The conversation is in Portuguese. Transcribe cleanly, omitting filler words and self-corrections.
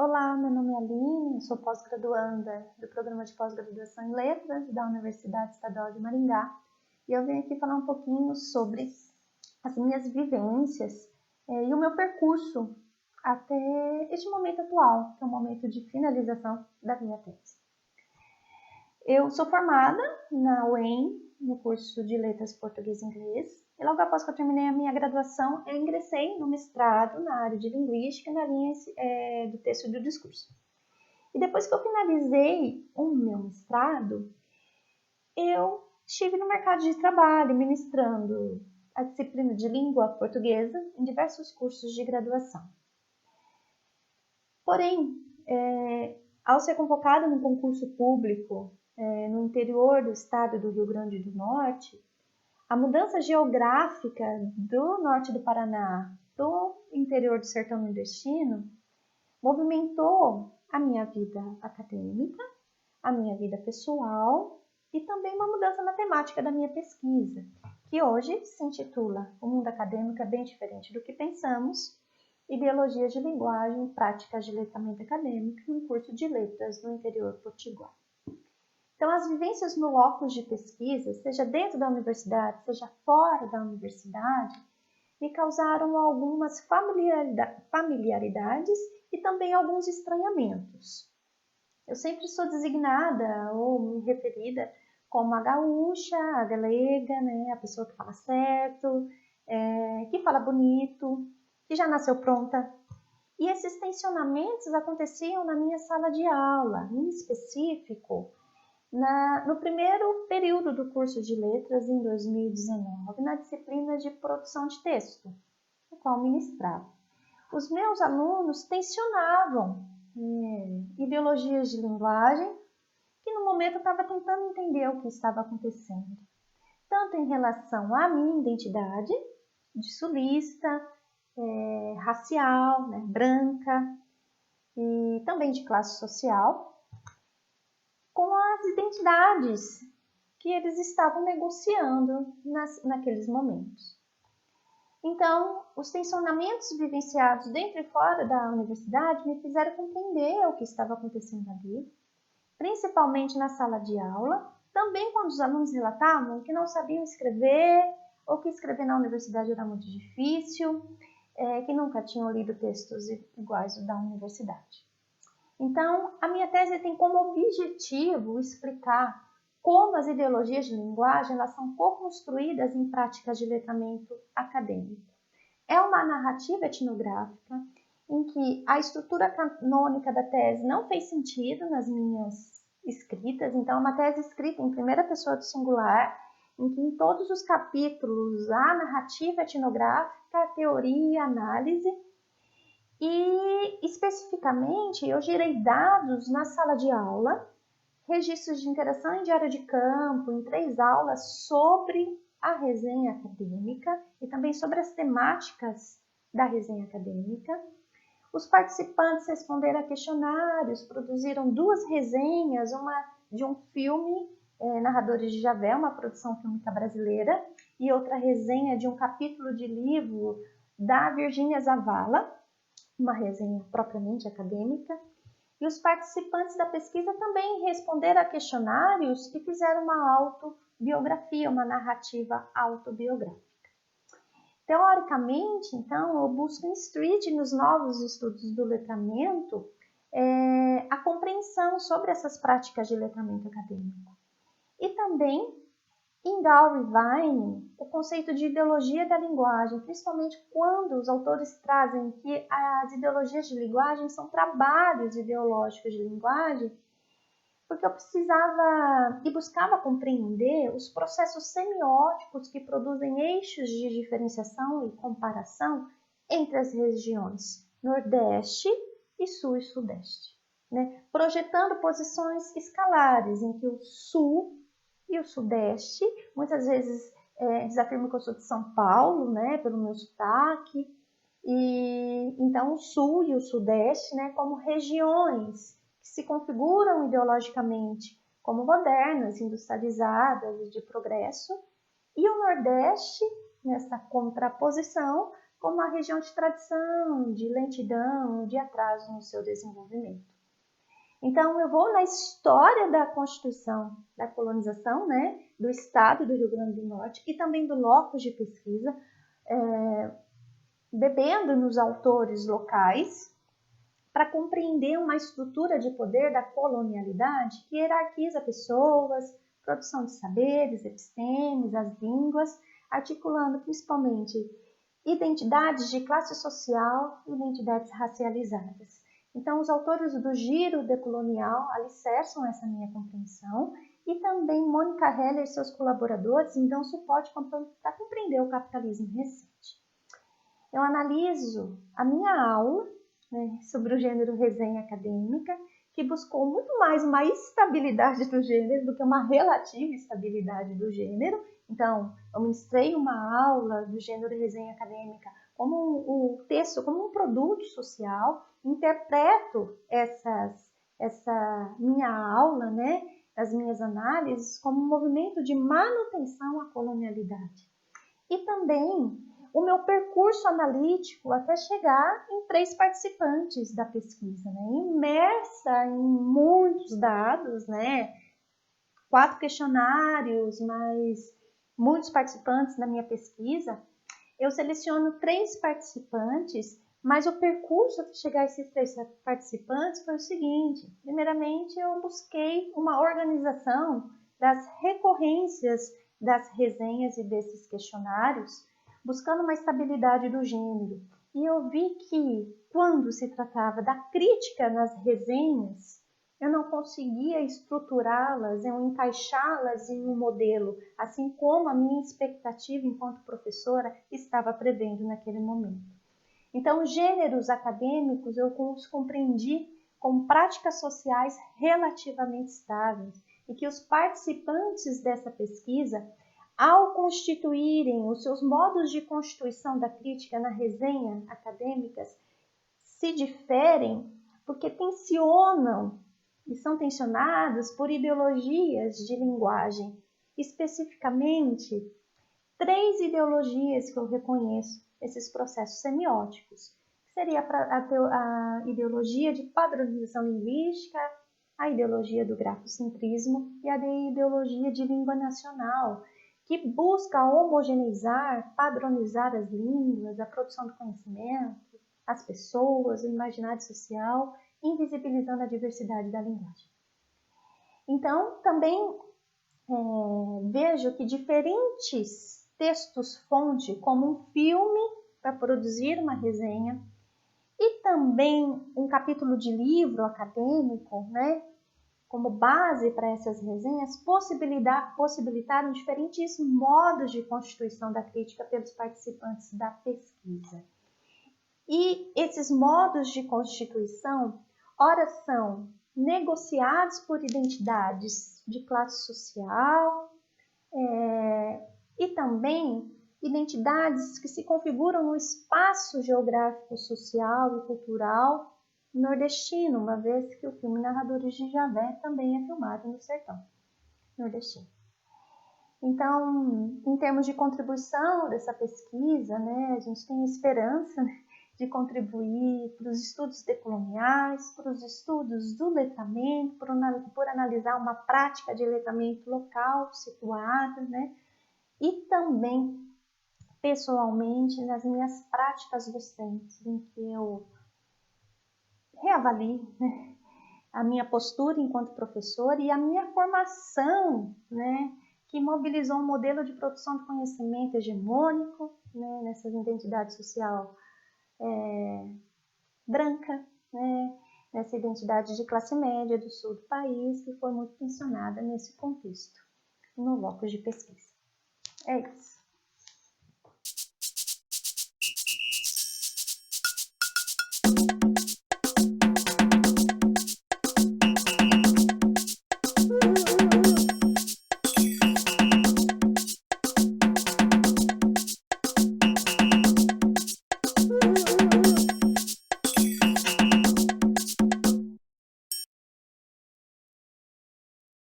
Olá, meu nome é Aline, eu sou pós-graduanda do Programa de Pós-Graduação em Letras da Universidade Estadual de Maringá e eu venho aqui falar um pouquinho sobre as minhas vivências e o meu percurso até este momento atual, que é o momento de finalização da minha tese. Eu sou formada na UEM, no curso de Letras Português e Inglês, e logo após que eu terminei a minha graduação, eu ingressei no mestrado na área de Linguística, na linha do texto e do discurso. E depois que eu finalizei o meu mestrado, eu estive no mercado de trabalho, ministrando a disciplina de língua portuguesa em diversos cursos de graduação. Porém, ao ser convocada num concurso público no interior do estado do Rio Grande do Norte, a mudança geográfica do norte do Paraná do interior do sertão nordestino movimentou a minha vida acadêmica, a minha vida pessoal e também uma mudança na temática da minha pesquisa, que hoje se intitula O Mundo Acadêmico é Bem Diferente do que Pensamos, Ideologias de Linguagem e Práticas de Letramento Acadêmico em um curso de letras no interior potiguar. Então, as vivências no locus de pesquisa, seja dentro da universidade, seja fora da universidade, me causaram algumas familiaridades e também alguns estranhamentos. Eu sempre sou designada ou me referida como a gaúcha, a galega, né? A pessoa que fala certo, que fala bonito, que já nasceu pronta. E esses tensionamentos aconteciam na minha sala de aula, em específico, no primeiro período do curso de letras, em 2019, na disciplina de produção de texto, a qual ministrava. Os meus alunos tensionavam ideologias de linguagem que no momento eu estava tentando entender o que estava acontecendo, tanto em relação à minha identidade de sulista, racial, né, branca e também de classe social, com as identidades que eles estavam negociando naqueles momentos. Então, os tensionamentos vivenciados dentro e fora da universidade me fizeram compreender o que estava acontecendo ali, principalmente na sala de aula, também quando os alunos relatavam que não sabiam escrever, ou que escrever na universidade era muito difícil, que nunca tinham lido textos iguais ao da universidade. Então, a minha tese tem como objetivo explicar como as ideologias de linguagem elas são co-construídas em práticas de letramento acadêmico. É uma narrativa etnográfica em que a estrutura canônica da tese não fez sentido nas minhas escritas, então é uma tese escrita em primeira pessoa do singular, em que em todos os capítulos há narrativa etnográfica, teoria e análise. E, especificamente, eu gerei dados na sala de aula, registros de interação em diário de campo, em 3 aulas sobre a resenha acadêmica e também sobre as temáticas da resenha acadêmica. Os participantes responderam a questionários, produziram 2 resenhas, uma de um filme, Narradores de Javé, uma produção fílmica brasileira, e outra resenha de um capítulo de livro da Virgínia Zavala, uma resenha propriamente acadêmica, e os participantes da pesquisa também responderam a questionários e fizeram uma autobiografia, uma narrativa autobiográfica. Teoricamente, então, eu busco instruir nos novos estudos do letramento a compreensão sobre essas práticas de letramento acadêmico. E também, em Gall e Vine, o conceito de ideologia da linguagem, principalmente quando os autores trazem que as ideologias de linguagem são trabalhos ideológicos de linguagem, porque eu precisava e buscava compreender os processos semióticos que produzem eixos de diferenciação e comparação entre as regiões Nordeste e Sul e Sudeste, né? Projetando posições escalares em que o Sul e o Sudeste, muitas vezes desafirmo que eu sou de São Paulo, né, pelo meu sotaque, e então o Sul e o Sudeste, né, como regiões que se configuram ideologicamente como modernas, industrializadas e de progresso, e o Nordeste, nessa contraposição, como uma região de tradição, de lentidão, de atraso no seu desenvolvimento. Então, eu vou na história da Constituição, da colonização, né, do Estado do Rio Grande do Norte e também do locus de pesquisa, bebendo nos autores locais, para compreender uma estrutura de poder da colonialidade que hierarquiza pessoas, produção de saberes, epistemes, as línguas, articulando principalmente identidades de classe social e identidades racializadas. Então, os autores do Giro Decolonial alicerçam essa minha compreensão e também Mônica Heller e seus colaboradores me dão suporte para compreender o capitalismo recente. Eu analiso a minha aula, né, sobre o gênero resenha acadêmica, que buscou muito mais uma estabilidade do gênero do que uma relativa estabilidade do gênero. Então, eu ministrei uma aula do gênero resenha acadêmica como o texto, como um produto social, interpreto essa minha aula, né, as minhas análises, como um movimento de manutenção à colonialidade. E também o meu percurso analítico até chegar em 3 participantes da pesquisa, né, imersa em muitos dados, né, 4 questionários, mais muitos participantes na minha pesquisa. Eu seleciono 3 participantes, mas o percurso para chegar a esses 3 participantes foi o seguinte. Primeiramente, eu busquei uma organização das recorrências das resenhas e desses questionários, buscando uma estabilidade do gênero. E eu vi que, quando se tratava da crítica nas resenhas, eu não conseguia estruturá-las, eu encaixá-las em um modelo, assim como a minha expectativa enquanto professora estava prevendo naquele momento. Então, gêneros acadêmicos eu os compreendi como práticas sociais relativamente estáveis e que os participantes dessa pesquisa, ao constituírem os seus modos de constituição da crítica na resenha acadêmicas, se diferem porque tensionam e são tensionados por ideologias de linguagem. Especificamente, 3 ideologias que eu reconheço, esses processos semióticos. Seria a ideologia de padronização linguística, a ideologia do grafocentrismo e a ideologia de língua nacional, que busca homogeneizar, padronizar as línguas, a produção do conhecimento, as pessoas, o imaginário social, invisibilizando a diversidade da linguagem. Então, também vejo que diferentes textos-fonte, como um filme para produzir uma resenha, e também um capítulo de livro acadêmico, né, como base para essas resenhas, possibilitaram diferentes modos de constituição da crítica pelos participantes da pesquisa. E esses modos de constituição, ora são negociados por identidades de classe social e também identidades que se configuram no espaço geográfico, social e cultural nordestino, uma vez que o filme Narradores de Javé também é filmado no sertão nordestino. Então, em termos de contribuição dessa pesquisa, né, a gente tem esperança, né, de contribuir para os estudos decoloniais, para os estudos do letramento, por analisar uma prática de letramento local, situada, né, e também, pessoalmente, nas minhas práticas docentes, em que eu reavalio, né, a minha postura enquanto professora e a minha formação, né, que mobilizou um modelo de produção de conhecimento hegemônico, né, nessa identidade social branca, né, nessa identidade de classe média do sul do país, que foi muito tensionada nesse contexto, no locus de pesquisa. É isso.